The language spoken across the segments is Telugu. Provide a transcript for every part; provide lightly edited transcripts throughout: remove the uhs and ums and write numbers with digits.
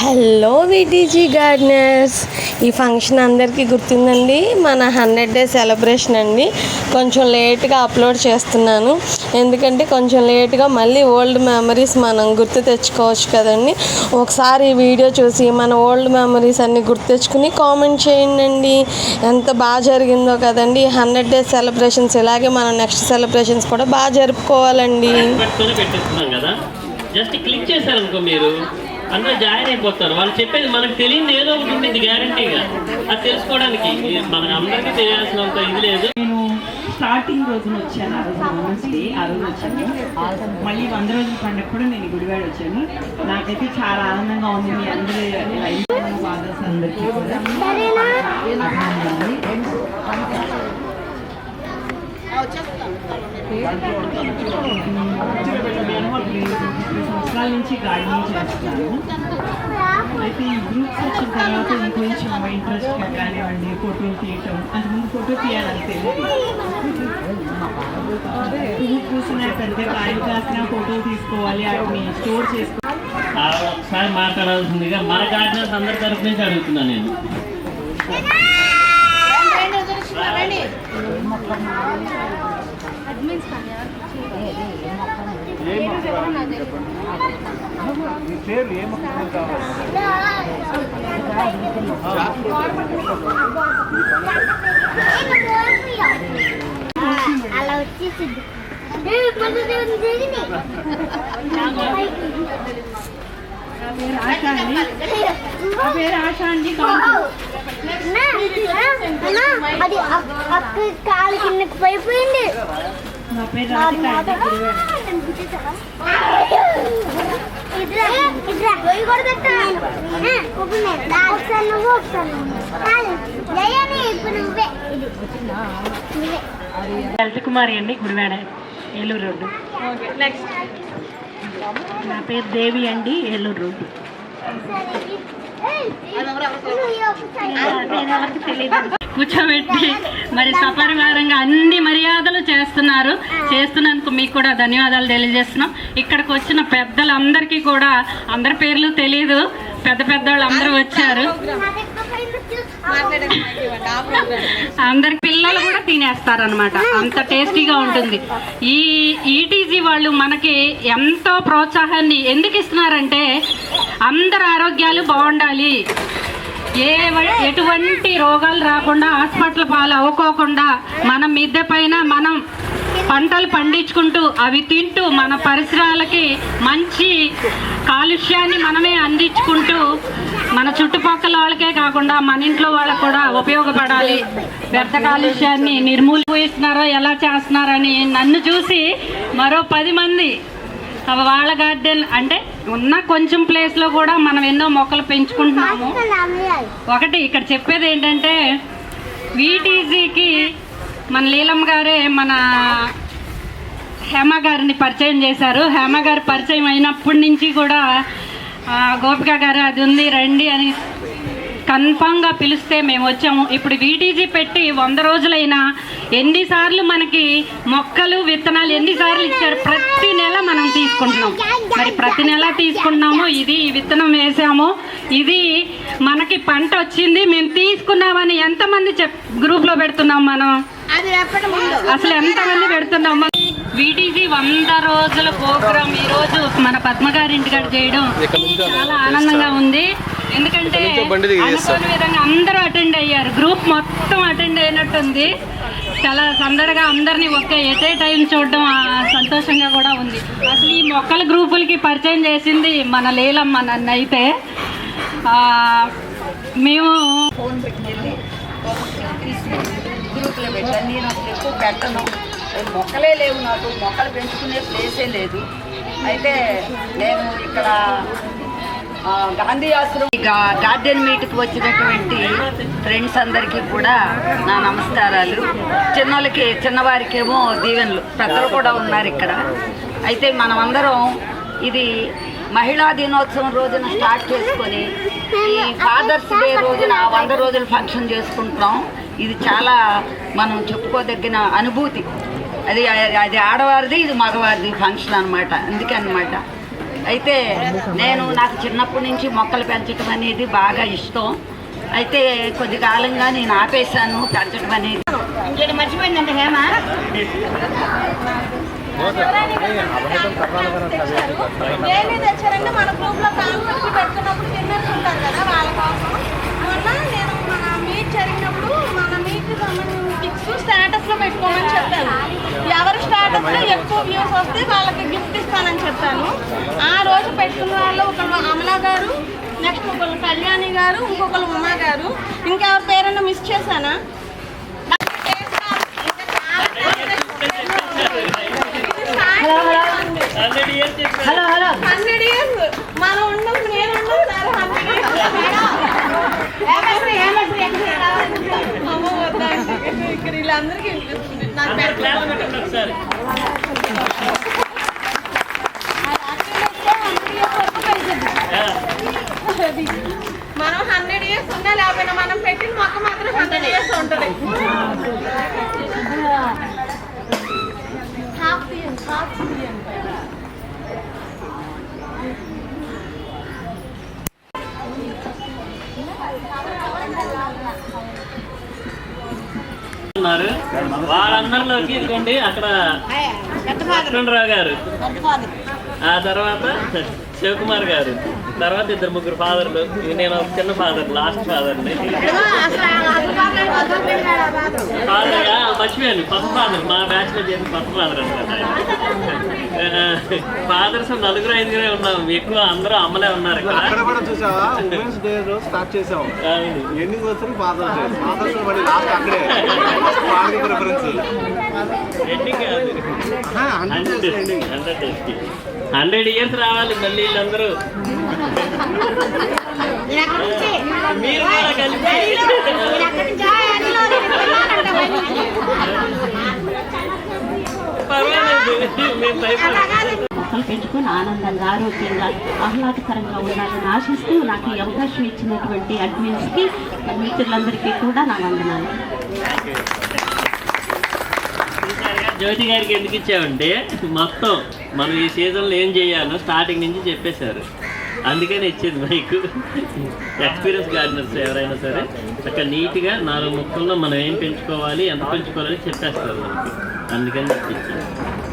హలో విటీజీ గార్డెనర్స్, ఈ ఫంక్షన్ అందరికీ గుర్తుందండి. మన 100 డే సెలబ్రేషన్ అండి. కొంచెం లేట్గా అప్లోడ్ చేస్తున్నాను, ఎందుకంటే కొంచెం లేట్గా మళ్ళీ ఓల్డ్ మెమరీస్ మనం గుర్తు తెచ్చుకోవచ్చు కదండి. ఒకసారి ఈ వీడియో చూసి మన ఓల్డ్ మెమరీస్ అన్నీ గుర్తు తెచ్చుకుని కామెంట్ చేయండి. ఎంత బాగా జరిగిందో కదండి 100 డే సెలబ్రేషన్స్. ఇలాగే మనం నెక్స్ట్ సెలబ్రేషన్స్ కూడా బాగా జరుపుకోవాలండి. జస్ట్ క్లిక్ చేశారనుకో మీరు అందరూ జాయిన్ అయిపోతారు. వాళ్ళు చెప్పేది మనకు తెలియదు ఏదో ఒకటి ఉంటుంది గ్యారంటీగా. అది తెలుసుకోవడానికి మనకు అందరికీ తెలియాల్సినంత ఇది లేదు. నేను స్టార్టింగ్ రోజున వచ్చాను, ఆ రోజు నమస్తే ఆ రోజు వచ్చాను. మళ్ళీ 100 రోజుల పండుగ నేను గుడివాడ వచ్చాను. నాకైతే చాలా ఆనందంగా ఉంది. మీ అందరూ ఫాదర్స్ అందరికీ కూడా సంవత్సరాల నుంచి గార్డెనింగ్ చేస్తున్నాను. అయితే ఈ గ్రూప్స్ వచ్చిన తర్వాత ఇంకొంచెం ఇంట్రెస్ట్గా కానివ్వండి, ఫోటోలు తీయటం. అంతకుముందు ఫోటో తీయాలని తెలియదు. పువ్వు పూసిన పెద్ద కాయలు కాసిన ఫోటోలు తీసుకోవాలి, వాటిని స్టోర్ చేసుకోవాలి. ఒకసారి మాట్లాడాల్సిందిగా మన గార్డెనర్స్ అందరి తరఫు నుంచి అడుగుతున్నాను నేను. అలా వచ్చేసింది. అది అక్క కాలు కిందకి పోయిపోయింది. లలితకుమారి అండి, గుడివాడ, ఏలూరు రోడ్డు. నా పేరు దేవి అండి, ఏలూరు రోడ్డు. కూర్చోబెట్టి మరి సపరివారంగా అన్ని మర్యాదలు చేస్తున్నందుకు మీకు కూడా ధన్యవాదాలు తెలియజేస్తున్నాం. ఇక్కడికి వచ్చిన పెద్దలందరికీ కూడా అందరి పేర్లు తెలియదు, పెద్ద వాళ్ళు అందరూ వచ్చారు. అందరి పిల్లలు కూడా తినేస్తారనమాట, అంత టేస్టీగా ఉంటుంది. ఈ ఈటీజీ వాళ్ళు మనకి ఎంతో ప్రోత్సాహాన్ని ఎందుకు ఇస్తున్నారంటే అందరి ఆరోగ్యాలు బాగుండాలి, ఎటువంటి రోగాలు రాకుండా, హాస్పిటల్ పాలు అవ్వకోకుండా, మనం మిద్దె పైన మనం పంటలు పండించుకుంటూ అవి తింటూ మన పరిసరాలకి మంచి కాలుష్యాన్ని మనమే అందించుకుంటూ మన చుట్టుపక్కల వాళ్ళకే కాకుండా మన ఇంట్లో వాళ్ళకు కూడా ఉపయోగపడాలి. వ్యర్థ కాలుష్యాన్ని నిర్మూలిస్తున్నారో ఎలా చేస్తున్నారని నన్ను చూసి మరో 10 మంది వాళ్ళ గార్డెన్ అంటే ఉన్న కొంచెం ప్లేస్లో కూడా మనం ఎన్నో మొక్కలు పెంచుకుంటున్నాము. ఒకటి ఇక్కడ చెప్పేది ఏంటంటే వీటీజీకి మన లీలమ్మ గారే మన హేమ గారిని పరిచయం చేశారు. హేమ గారు పరిచయం అయినప్పటి నుంచి కూడా గోపిక గారు అది ఉంది రండి అని కన్ఫామ్గా పిలిస్తే మేము వచ్చాము. ఇప్పుడు వీటీజీ పెట్టి 100 రోజులైనా ఎన్నిసార్లు మనకి మొక్కలు విత్తనాలు ఎన్నిసార్లు ఇచ్చారు. ప్రతి నెల మనం తీసుకుంటున్నాం. మరి ప్రతి నెల తీసుకుంటున్నాము. ఇది విత్తనం వేసాము, ఇది మనకి పంట వచ్చింది, మేము తీసుకున్నామని ఎంతమంది గ్రూప్లో పెడుతున్నాం మనం, అసలు ఎంతమంది పెడుతున్నాము. వీటీజీ 100 రోజుల ప్రోగ్రామ్ ఈరోజు మన పద్మగారి ఇంటికాడ చేయడం చాలా ఆనందంగా ఉంది. ఎందుకంటే అనుకోని విధంగా అందరూ అటెండ్ అయ్యారు, గ్రూప్ మొత్తం అటెండ్ అయినట్టుంది. చాలా సందడిగా అందరినీ ఒకే ఎట్ ఏ టైం చూడడం సంతోషంగా కూడా ఉంది. అసలు ఈ మొక్కల గ్రూపులకి పరిచయం చేసింది మన లీలమ్మ నన్ను. అయితే మేము ఫోన్ పెట్టుకెళ్ళి గ్రూప్లో పెట్టాను. నేను అసలు ఎక్కువ పెట్టను, మొక్కలే లేవు, నాకు మొక్కలు పెంచుకునే ప్లేసే లేదు. అయితే నేను ఇక్కడ గాంధీ ఆశ్రమం గార్డెన్ మీట్కి వచ్చినటువంటి ఫ్రెండ్స్ అందరికీ కూడా నా నమస్కారాలు. చిన్నవారికేమో దీవెనలు, పెద్దలు కూడా ఉన్నారు ఇక్కడ. అయితే మనమందరం ఇది మహిళా దినోత్సవం రోజున స్టార్ట్ చేసుకొని ఈ ఫాదర్స్ డే రోజున 100 రోజుల ఫంక్షన్ చేసుకుంటున్నాం. ఇది చాలా మనం చెప్పుకోదగిన అనుభూతి. అది ఆడవారిది, ఇది మగవారిది ఫంక్షన్ అనమాట. అందుకే అనమాట అయితే నాకు చిన్నప్పటి నుంచి మొక్కలు పెంచడం అనేది బాగా ఇష్టం. అయితే కొద్ది కాలంగా నేను ఆపేశాను పెంచడం అనేది. ఇంకేటి మర్చిపోయిందండి హేమ. తెచ్చారంటే మన గ్రూప్ లో కాన్ఫరెన్స్ పెట్టుకున్నప్పుడు విన్నర్స్ ఉంటారు కదా, వాళ్ళ కోసం మొన్న నేను మన మీట్ జరిగినప్పుడు మన మీట్ పిక్స్ స్టేటస్ లో పెట్టుకోమని చెప్పాను. ఎవరు స్టేటస్ లో ఎక్కువ వ్యూస్ వస్తే వాళ్ళకి గిఫ్ట్ ఇస్తానని చెప్పాను. ఆ రోజు పెట్టుకున్న వాళ్ళు ఒకళ్ళు అమలా గారు, నెక్స్ట్ ఒకళ్ళు కళ్యాణి గారు, ఇంకొకళ్ళు ఉమా గారు. ఇంకెవరి పేరైనా మిస్ చేశానా? హలో 100 years మనం ఉండదు, నేను ఉండదు సార్. 100 years అమ్మ వద్దండి, ఇక్కడ వీళ్ళందరికీ వినిపిస్తుంది. నాకు ఒకసారి మనం 100 years ఉన్నా లేకపోయినా మనం పెట్టిన మొక్క మాత్రం 100 years ఉంటుంది. వాళ్ళందరిలోకి ఇదిగోండి అక్కడ లక్ష్మణరావు గారు, ఆ తర్వాత శివకుమార్ గారు, తర్వాత 2-3 ఫాదర్లు. నేను ఒక చిన్న ఫాదర్, లాస్ట్ ఫాదర్ని. ఫాదర్ మర్చిపోయాను, ఫస్ట్ ఫాదర్. మా బ్యాచ్ లో చేసిన ఫస్ట్ ఫాదర్ అనమాట. ఫాదర్స్ 4-5 ఉన్నాం, ఎక్కువ అందరూ అమ్మలే ఉన్నారు ఇక్కడ. ఎండింగ్ 100 years రావాలి మళ్ళీ వీళ్ళందరూ. మీరు కూడా కలిపి పర్వాలేదు, మేము భయపడతాం. మొక్కలు పెంచుకొని ఆనందంగా, ఆరోగ్యంగా, ఆహ్లాదకరంగా ఉండాలని ఆశిస్తూ నాకు ఈ అవకాశం ఇచ్చినటువంటి అడ్మిన్స్కి, మిత్రులందరికీ కూడా నా వందనాలు. జ్యోతి గారికి ఎందుకు ఇచ్చామంటే మొత్తం మనం ఈ సీజన్లో ఏం చేయాలో స్టార్టింగ్ నుంచి చెప్పేశారు, అందుకని ఇచ్చేది మైకు. ఎక్స్పీరియన్స్ గార్డెనర్స్ ఎవరైనా సరే అక్కడ నీట్గా 4 మొక్కల్లో మనం ఏం పెంచుకోవాలి, ఎంత పెంచుకోవాలని చెప్పేస్తారు మనకి, అందుకని ఇచ్చాను.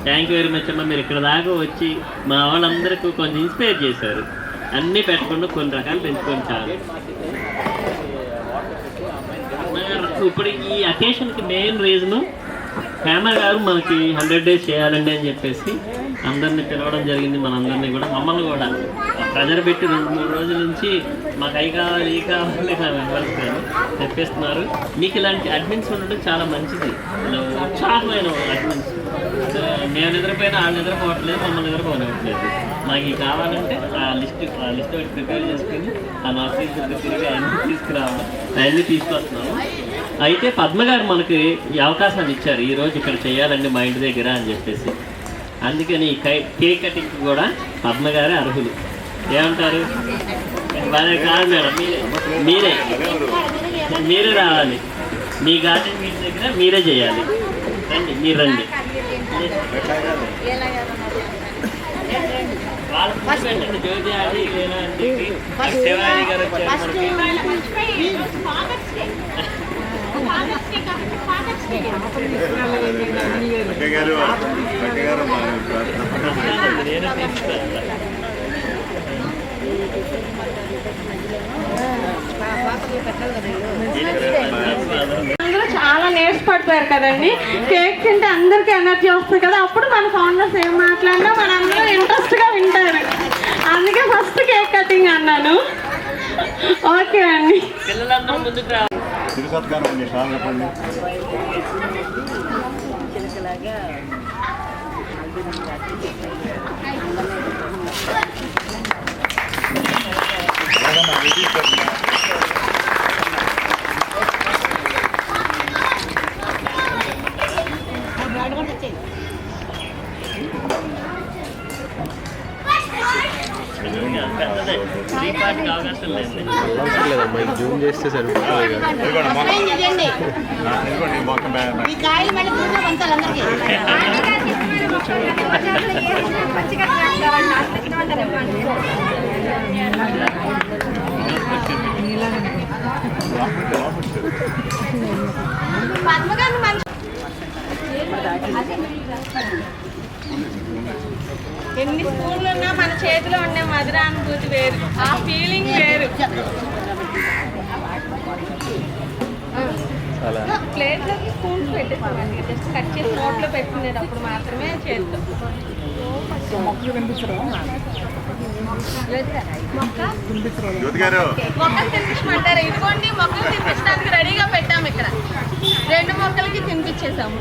థ్యాంక్ యూ వెరీ మచ్ అమ్మ. మీరు ఇక్కడ దాకా వచ్చి మా వాళ్ళందరికీ కొంచెం ఇన్స్పైర్ చేశారు. అన్నీ పెట్టకుండా కొన్ని రకాలు పెంచుకొని చాలు. ఇప్పుడు ఈ అకేషన్కి మెయిన్ రీజను హేమ గారు మనకి 100 days చేయాలండి అని చెప్పేసి అందరినీ పిలవడం జరిగింది. మనందరినీ కూడా, మమ్మల్ని కూడా ప్రెజర్ పెట్టి 2-3 రోజుల నుంచి మాకు అవి కావాలి, ఈ కావాలి మెంబర్స్ గారు చెప్పేస్తున్నారు. మీకు ఇలాంటి అడ్మిన్స్ ఉండడం చాలా మంచిది, ఉత్సాహమైన అడ్మిన్స్. నేను నిద్రపోయినా వాళ్ళు నిద్రపోవట్లేదు, మమ్మల్ని నిద్రపోనివ్వట్లేదు. మాకు ఇవి కావాలంటే ఆ లిస్ట్ ఒకటి ప్రిపేర్ చేసుకుని ఆ నర్సరీ తిరిగి అన్నీ తీసుకురావాలి, అవన్నీ తీసుకొస్తున్నాము. అయితే పద్మ గారు మనకి ఈ అవకాశాన్ని ఇచ్చారు, ఈరోజు ఇక్కడ చేయాలండి మా ఇంటి దగ్గర అని చెప్పేసి. అందుకని ఈ కేక్ కటింగ్ కూడా పద్మ గారే అర్హులు. ఏమంటారు? బాగా కాదు మేడం, మీరే రావాలి. మీ గార్డెన్ మీ దగ్గర మీరే చేయాలి. రండి, మీరు రండి. వాళ్ళకి పెట్టండి, జ్యోతి ఆడి శివాజీ గారు అందరూ చాలా నేర్చుపడిపోయారు కదండి. కేక్ తింటే అందరికీ ఎనర్జీ వస్తుంది కదా, అప్పుడు మన ఫౌండర్స్ ఏం మాట్లాడినా మన అందరూ ఇంట్రెస్ట్గా వింటారు. అందుకే ఫస్ట్ కేక్ కటింగ్ అన్నాను. ఓకే అండి. పిల్లలందరూ ముందుకు రావాలి. ఈ పాటికి అవకాశం లేదు. అవసరం లేదమ్మా, ఇది జూమ్ చేస్తే సరిపోతుంది కదా. ఎన్ని స్పూన్లు ఉన్నా మన చేతిలో ఉండే మధురానుభూతి వేరు, ఆ ఫీలింగ్ వేరు. ప్లేట్లోకి స్పూన్స్ పెట్టేస్తామండి, జస్ట్ కట్ చేసి నోట్లో పెట్టుకునేటప్పుడు మాత్రమే చేతితో. మొక్కలు తినిపించమంటారు, ఇదిగోండి మొక్కలు తినిపించడానికి రెడీగా పెట్టాము. ఇక్కడ 2 మొక్కలకి తినిపించేసాము.